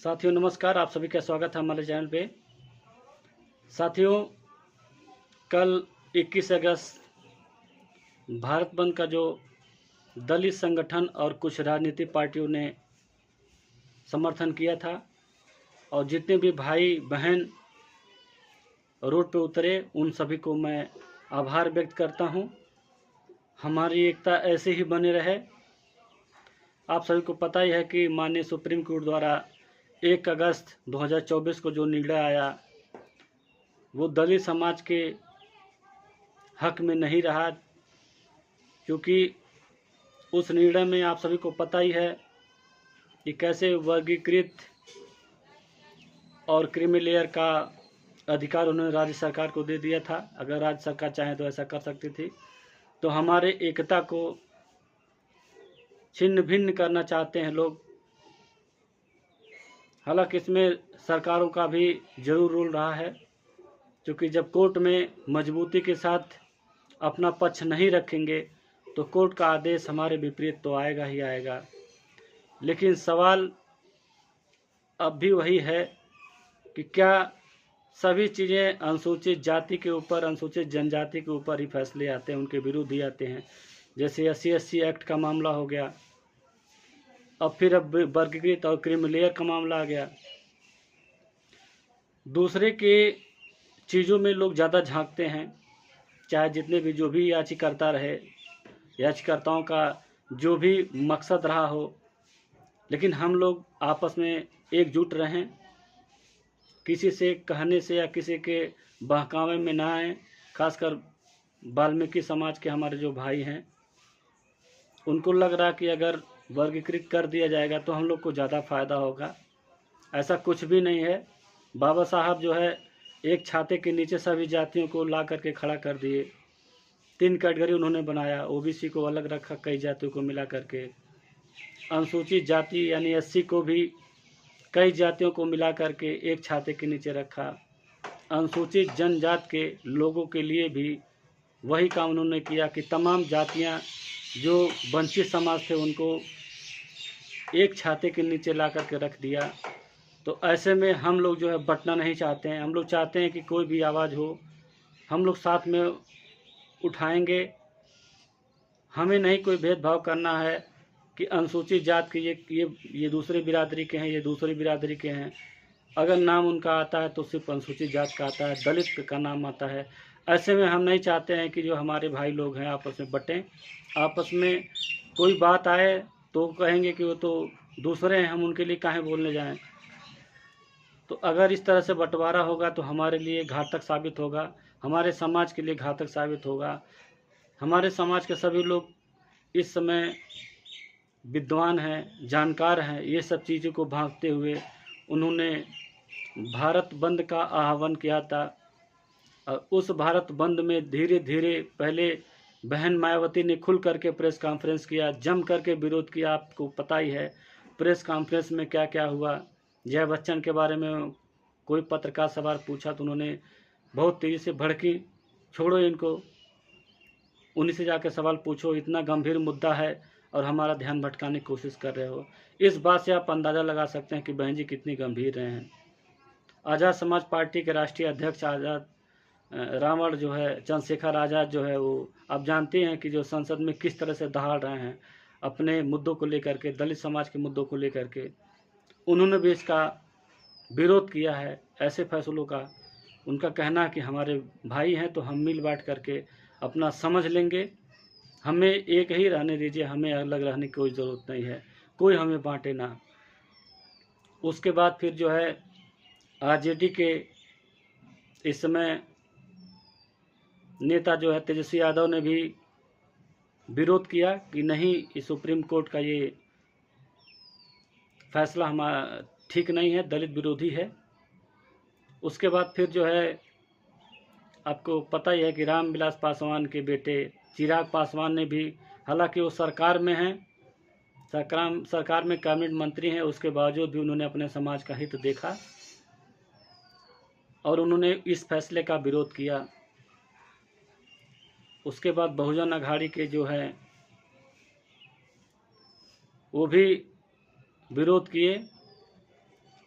साथियों नमस्कार, आप सभी का स्वागत है हमारे चैनल पे। साथियों, कल 21 अगस्त भारत बंद का जो दलित संगठन और कुछ राजनीतिक पार्टियों ने समर्थन किया था और जितने भी भाई बहन रोड पे उतरे उन सभी को मैं आभार व्यक्त करता हूं। हमारी एकता ऐसे ही बने रहे। आप सभी को पता ही है कि माननीय सुप्रीम कोर्ट द्वारा 1 अगस्त 2024 को जो निर्णय आया वो दलित समाज के हक में नहीं रहा, क्योंकि उस निर्णय में आप सभी को पता ही है कि कैसे वर्गीकृत और क्रीमी लेयर का अधिकार उन्होंने राज्य सरकार को दे दिया था। अगर राज्य सरकार चाहे तो ऐसा कर सकती थी। तो हमारे एकता को छिन्न भिन्न करना चाहते हैं लोग। हालांकि इसमें सरकारों का भी जरूर रोल रहा है, क्योंकि जब कोर्ट में मजबूती के साथ अपना पक्ष नहीं रखेंगे तो कोर्ट का आदेश हमारे विपरीत तो आएगा ही आएगा। लेकिन सवाल अब भी वही है कि क्या सभी चीज़ें अनुसूचित जाति के ऊपर, अनुसूचित जनजाति के ऊपर ही फैसले आते हैं, उनके विरुद्ध ही आते हैं। जैसे SC/ST एक्ट का मामला हो गया, अब वर्गीकृत और क्रीमी लेयर का मामला आ गया। दूसरे के चीज़ों में लोग ज़्यादा झांकते हैं, चाहे जितने भी जो भी याचिकाकर्ता रहे, याचिकाकर्ताओं का जो भी मकसद रहा हो, लेकिन हम लोग आपस में एकजुट रहें, किसी से कहने से या किसी के बहकावे में ना आए। खासकर वाल्मीकि समाज के हमारे जो भाई हैं उनको लग रहा कि अगर वर्गीकृत कर दिया जाएगा तो हम लोग को ज़्यादा फ़ायदा होगा। ऐसा कुछ भी नहीं है। बाबा साहब जो है एक छाते के नीचे सभी जातियों को ला करके खड़ा कर दिए। 3 कैटेगरी उन्होंने बनाया, OBC को अलग रखा, कई जातियों को मिला करके, अनुसूचित जाति यानी SC को भी कई जातियों को मिला करके एक छाते के नीचे रखा। अनुसूचित जनजाति के लोगों के लिए भी वही काम उन्होंने किया कि तमाम जातियां जो वंचित समाज थे उनको एक छाते के नीचे ला करके रख दिया। तो ऐसे में हम लोग जो है बंटना नहीं चाहते हैं। हम लोग चाहते हैं कि कोई भी आवाज़ हो हम लोग साथ में उठाएंगे। हमें नहीं कोई भेदभाव करना है कि अनुसूचित जाति के ये दूसरे बिरादरी के हैं, ये दूसरी बिरादरी के हैं। अगर नाम उनका आता है तो सिर्फ अनुसूचित जाति का आता है, दलित का नाम आता है। ऐसे में हम नहीं चाहते हैं कि जो हमारे भाई लोग हैं आपस में बटें। आपस में कोई बात आए तो कहेंगे कि वो तो दूसरे हैं, हम उनके लिए काहे बोलने जाएं। तो अगर इस तरह से बंटवारा होगा तो हमारे लिए घातक साबित होगा, हमारे समाज के लिए घातक साबित होगा। हमारे समाज के सभी लोग इस समय विद्वान हैं, जानकार हैं। ये सब चीज़ों को भांपते हुए उन्होंने भारत बंद का आह्वान किया था। और उस भारत बंद में धीरे धीरे पहले बहन मायावती ने खुल करके प्रेस कॉन्फ्रेंस किया, जम करके विरोध किया। आपको पता ही है प्रेस कॉन्फ्रेंस में क्या क्या हुआ। जया बच्चन के बारे में कोई पत्रकार सवाल पूछा तो उन्होंने बहुत तेज़ी से भड़की, छोड़ो इनको, उन्हीं से जाकर सवाल पूछो, इतना गंभीर मुद्दा है और हमारा ध्यान भटकाने की कोशिश कर रहे हो। इस बात से आप अंदाज़ा लगा सकते हैं कि बहन जी कितनी गंभीर रहे हैं। आज़ाद समाज पार्टी के राष्ट्रीय अध्यक्ष आज़ाद रावण जो है, चंद्रशेखर आज़ाद जो है, वो आप जानते हैं कि जो संसद में किस तरह से दहाड़ रहे हैं अपने मुद्दों को लेकर के, दलित समाज के मुद्दों को लेकर के। उन्होंने भी इसका विरोध किया है, ऐसे फैसलों का। उनका कहना है कि हमारे भाई हैं तो हम मिल बांट करके अपना समझ लेंगे, हमें एक ही रहने दीजिए, हमें अलग रहने की कोई ज़रूरत नहीं है, कोई हमें बांटे ना। उसके बाद फिर जो है RJD के इस समय नेता जो है तेजस्वी यादव ने भी विरोध किया कि नहीं, इस सुप्रीम कोर्ट का ये फैसला हमारा ठीक नहीं है, दलित विरोधी है। उसके बाद फिर जो है आपको पता ही है कि रामविलास पासवान के बेटे चिराग पासवान ने भी, हालांकि वो सरकार में हैं, सरकार में कैबिनेट मंत्री हैं, उसके बावजूद भी उन्होंने अपने समाज का हित देखा और उन्होंने इस फैसले का विरोध किया। उसके बाद बहुजन अघाड़ी के जो है वो भी विरोध किए।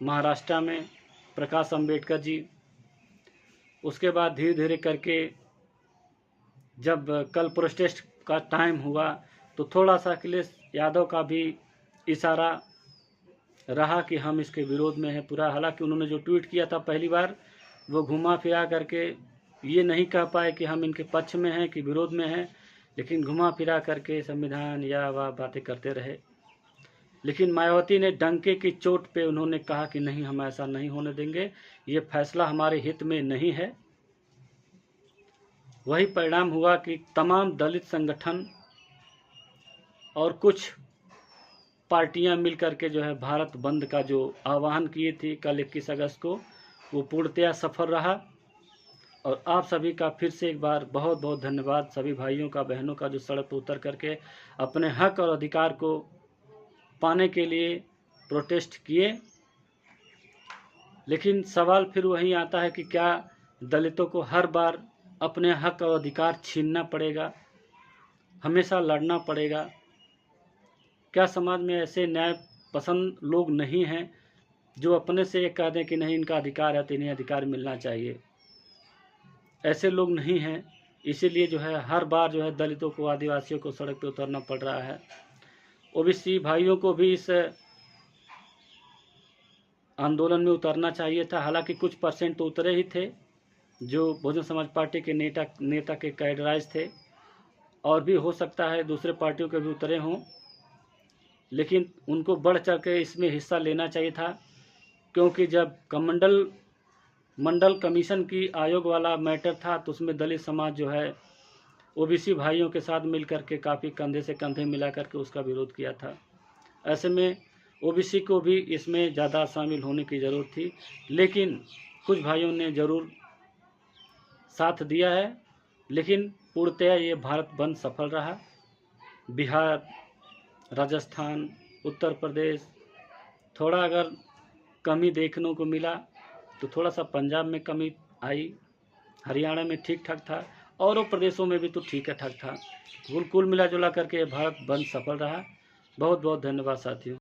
महाराष्ट्र में प्रकाश अंबेडकर जी। उसके बाद धीरे धीरे करके जब कल प्रोटेस्ट का टाइम हुआ तो थोड़ा सा अखिलेश यादव का भी इशारा रहा कि हम इसके विरोध में हैं पूरा। हालांकि उन्होंने जो ट्वीट किया था पहली बार, वो घुमा फिरा करके ये नहीं कह पाए कि हम इनके पक्ष में हैं कि विरोध में हैं, लेकिन घुमा फिरा करके संविधान या वह बातें करते रहे। लेकिन मायावती ने डंके की चोट पे उन्होंने कहा कि नहीं, हम ऐसा नहीं होने देंगे, ये फैसला हमारे हित में नहीं है। वही परिणाम हुआ कि तमाम दलित संगठन और कुछ पार्टियां मिलकर के जो है भारत बंद का जो आह्वान किए थे कल 21 अगस्त को, वो पूर्णतया सफल रहा। और आप सभी का फिर से एक बार बहुत बहुत धन्यवाद, सभी भाइयों का, बहनों का जो सड़क पर उतर करके अपने हक और अधिकार को पाने के लिए प्रोटेस्ट किए। लेकिन सवाल फिर वही आता है कि क्या दलितों को हर बार अपने हक और अधिकार छीनना पड़ेगा, हमेशा लड़ना पड़ेगा? क्या समाज में ऐसे न्याय पसंद लोग नहीं हैं जो अपने से ये कह दें कि नहीं, इनका अधिकार है तो इन्हें अधिकार मिलना चाहिए? ऐसे लोग नहीं हैं। इसीलिए जो है हर बार जो है दलितों को, आदिवासियों को सड़क पे उतरना पड़ रहा है। ओबीसी भाइयों को भी इस आंदोलन में उतरना चाहिए था। हालांकि कुछ परसेंट तो उतरे ही थे जो बहुजन समाज पार्टी के नेता के कैडराइज थे, और भी हो सकता है दूसरे पार्टियों के भी उतरे हों, लेकिन उनको बढ़ चढ़ के इसमें हिस्सा लेना चाहिए था। क्योंकि जब मंडल कमीशन की आयोग वाला मैटर था तो उसमें दलित समाज जो है ओबीसी भाइयों के साथ मिलकर के काफ़ी कंधे से कंधे मिला करके उसका विरोध किया था। ऐसे में ओबीसी को भी इसमें ज़्यादा शामिल होने की ज़रूरत थी, लेकिन कुछ भाइयों ने ज़रूर साथ दिया है। लेकिन पूर्णतया ये भारत बंद सफल रहा। बिहार, राजस्थान, उत्तर प्रदेश थोड़ा अगर कमी देखने को मिला तो थोड़ा सा पंजाब में कमी आई, हरियाणा में ठीक ठाक था, और प्रदेशों में भी तो ठीक है ठाक था। कुल मिला जुला करके भारत बंद सफल रहा। बहुत बहुत धन्यवाद साथियों।